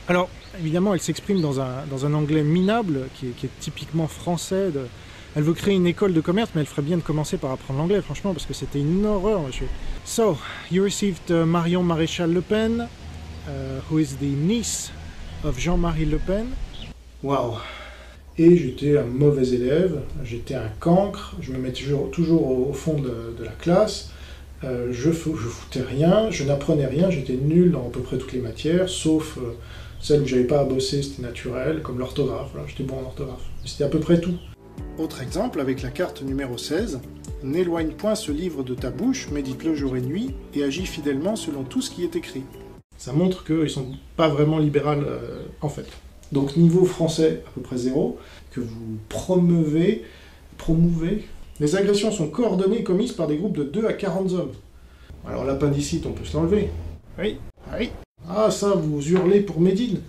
Alors, évidemment, elle s'exprime dans un anglais minable, qui est typiquement français. Elle veut créer une école de commerce, mais elle ferait bien de commencer par apprendre l'anglais, franchement, parce que c'était une horreur, monsieur. So, you received Marion Maréchal Le Pen, who is the niece of Jean-Marie Le Pen. Waouh. Et j'étais un mauvais élève, j'étais un cancre, je me mettais toujours au fond de la classe, je foutais rien, je n'apprenais rien, j'étais nul dans à peu près toutes les matières, sauf celles où j'avais pas à bosser, c'était naturel, comme l'orthographe, voilà, j'étais bon en orthographe. C'était à peu près tout. Autre exemple, avec la carte numéro 16, « N'éloigne point ce livre de ta bouche, médite-le jour et nuit, et agis fidèlement selon tout ce qui est écrit. » Ça montre qu'ils sont pas vraiment libérales en fait. Donc niveau français, à peu près 0, que vous promouvez. Les agressions sont coordonnées et commises par des groupes de 2 à 40 hommes. Alors l'appendicite, on peut se l'enlever. Oui, oui. Ah ça, vous hurlez pour Médine.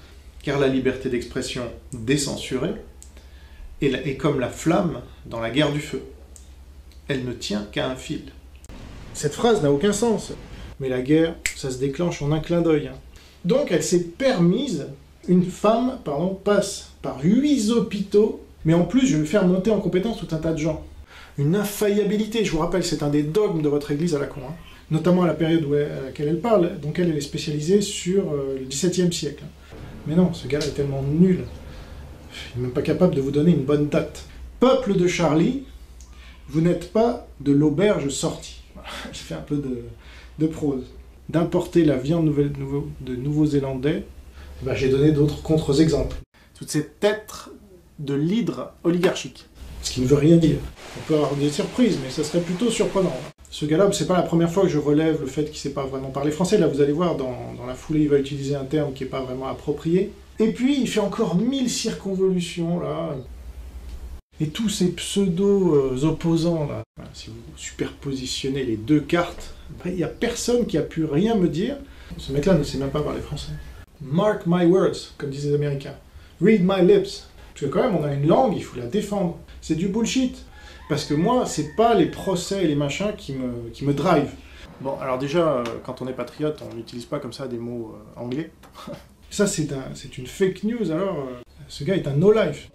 Car la liberté d'expression décensurée est comme la flamme dans la guerre du feu. Elle ne tient qu'à un fil. Cette phrase n'a aucun sens. Mais la guerre, ça se déclenche en un clin d'œil. Donc elle s'est permise... Une femme, passe par 8 hôpitaux, mais en plus, je vais faire monter en compétence tout un tas de gens. Une infaillibilité, je vous rappelle, c'est un des dogmes de votre église à la con, hein. Notamment à la période à laquelle elle parle, donc elle est spécialisée sur le XVIIe siècle. Mais non, ce gars-là est tellement nul, il n'est même pas capable de vous donner une bonne date. Peuple de Charlie, vous n'êtes pas de l'auberge sortie. Je fais un peu de prose. D'importer la viande de Nouveau-Zélandais, ben, j'ai donné d'autres contre-exemples. Toute cette tête de l'hydre oligarchique. Ce qui ne veut rien dire. On peut avoir des surprises, mais ça serait plutôt surprenant. Ce gars-là, c'est pas la première fois que je relève le fait qu'il ne sait pas vraiment parler français. Là, vous allez voir, dans la foulée, il va utiliser un terme qui n'est pas vraiment approprié. Et puis, il fait encore 1000 circonvolutions, là. Et tous ces pseudo-opposants, là. Voilà, si vous superpositionnez les deux cartes, il n'y a personne qui a pu rien me dire. Ce mec-là ne sait même pas parler français. Mark my words, comme disent les Américains. Read my lips. Parce que quand même, on a une langue, il faut la défendre. C'est du bullshit. Parce que moi, c'est pas les procès et les machins qui me drive. Bon, alors déjà, quand on est patriote, on n'utilise pas comme ça des mots anglais. Ça, c'est une fake news, alors ce gars est un no-life.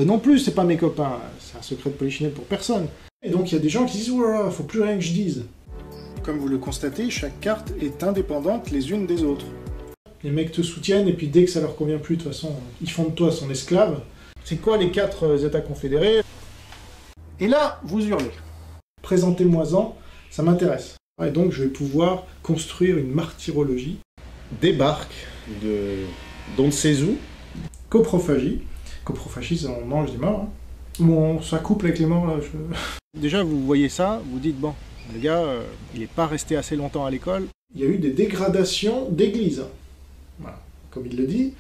Non plus, c'est pas mes copains, c'est un secret de polichinelle pour personne. Et donc, il y a des gens qui disent « Oh là là, faut plus rien que je dise ». Comme vous le constatez, chaque carte est indépendante les unes des autres. Les mecs te soutiennent, et puis dès que ça leur convient plus, de toute façon, ils font de toi son esclave. C'est quoi les 4 États confédérés? Et là, vous hurlez. Présentez-moi-en, ça m'intéresse. Et donc, je vais pouvoir construire une martyrologie. Débarque d'on ne sait où. Coprophagie. Coprophagie, c'est on mange des morts. Hein. Bon, ça couple avec les morts, là. Déjà, vous voyez ça, vous dites, bon, le gars, il n'est pas resté assez longtemps à l'école. Il y a eu des dégradations d'églises. Voilà. Comme il le dit,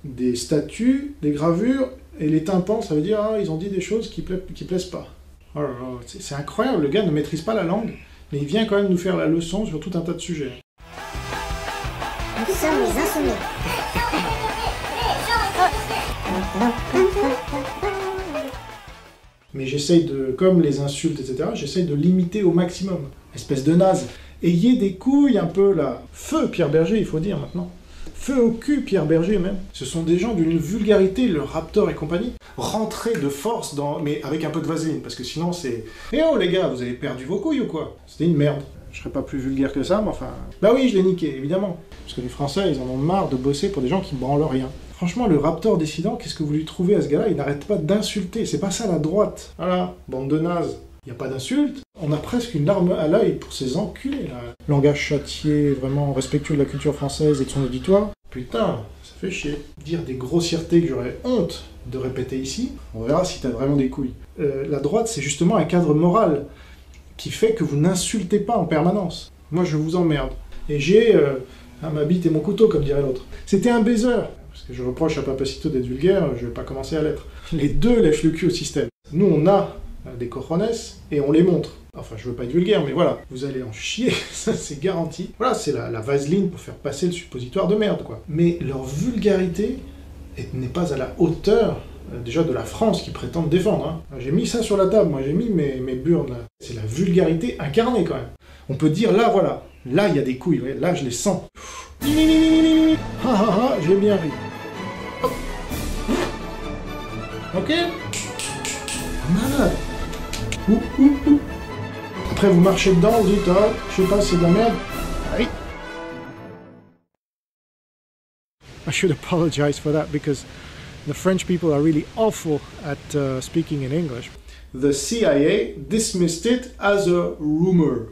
des statues, des gravures, et les tympans, ça veut dire, ah, ils ont dit des choses qui plaisent pas. Oh là là, c'est incroyable, le gars ne maîtrise pas la langue, mais il vient quand même nous faire la leçon sur tout un tas de sujets. Nous sommes les insoumis. Mais j'essaye de, comme les insultes, etc., j'essaye de limiter au maximum. Espèce de naze. Ayez des couilles un peu, là. Feu Pierre Berger, il faut dire, maintenant. Feu au cul, Pierre Berger, même. Ce sont des gens d'une vulgarité, le Raptor et compagnie. Rentrez de force dans... Mais avec un peu de vaseline, parce que sinon c'est... Eh oh, les gars, vous avez perdu vos couilles ou quoi? C'était une merde. Je serais pas plus vulgaire que ça, mais enfin... Bah oui, je l'ai niqué, évidemment. Parce que les Français, ils en ont marre de bosser pour des gens qui branlent rien. Franchement, le Raptor dissident, qu'est-ce que vous lui trouvez à ce gars-là? Il n'arrête pas d'insulter. C'est pas ça, la droite. Voilà, bande de nazes. Il n'y a pas d'insulte. On a presque une larme à l'œil pour ces enculés, là. Langage châtié, vraiment respectueux de la culture française et de son auditoire. Putain, ça fait chier. Dire des grossièretés que j'aurais honte de répéter ici, on verra si t'as vraiment des couilles. La droite, c'est justement un cadre moral qui fait que vous n'insultez pas en permanence. Moi, je vous emmerde. Et j'ai ma bite et mon couteau, comme dirait l'autre. C'était un baiser. Parce que je reproche à Papacito d'être vulgaire, je vais pas commencer à l'être. Les deux lèchent le cul au système. Nous, on a des cojones et on les montre. Enfin, je veux pas être vulgaire, mais voilà. Vous allez en chier, ça c'est garanti. Voilà, c'est la vaseline pour faire passer le suppositoire de merde, quoi. Mais leur vulgarité n'est pas à la hauteur, déjà, de la France qui prétendent défendre. Hein. J'ai mis ça sur la table, moi, j'ai mis mes burnes, là. C'est la vulgarité incarnée, quand même. On peut dire, là, voilà. Là, il y a des couilles, ouais. Là, je les sens. j'ai bien ri. Hop. Ok? Malade. Ouh. Après, vous marchez dedans, vous dites, oh, je sais pas, c'est de la merde. Oui. I should apologize for that because the French people are really awful at speaking in English. The CIA dismissed it as a rumor.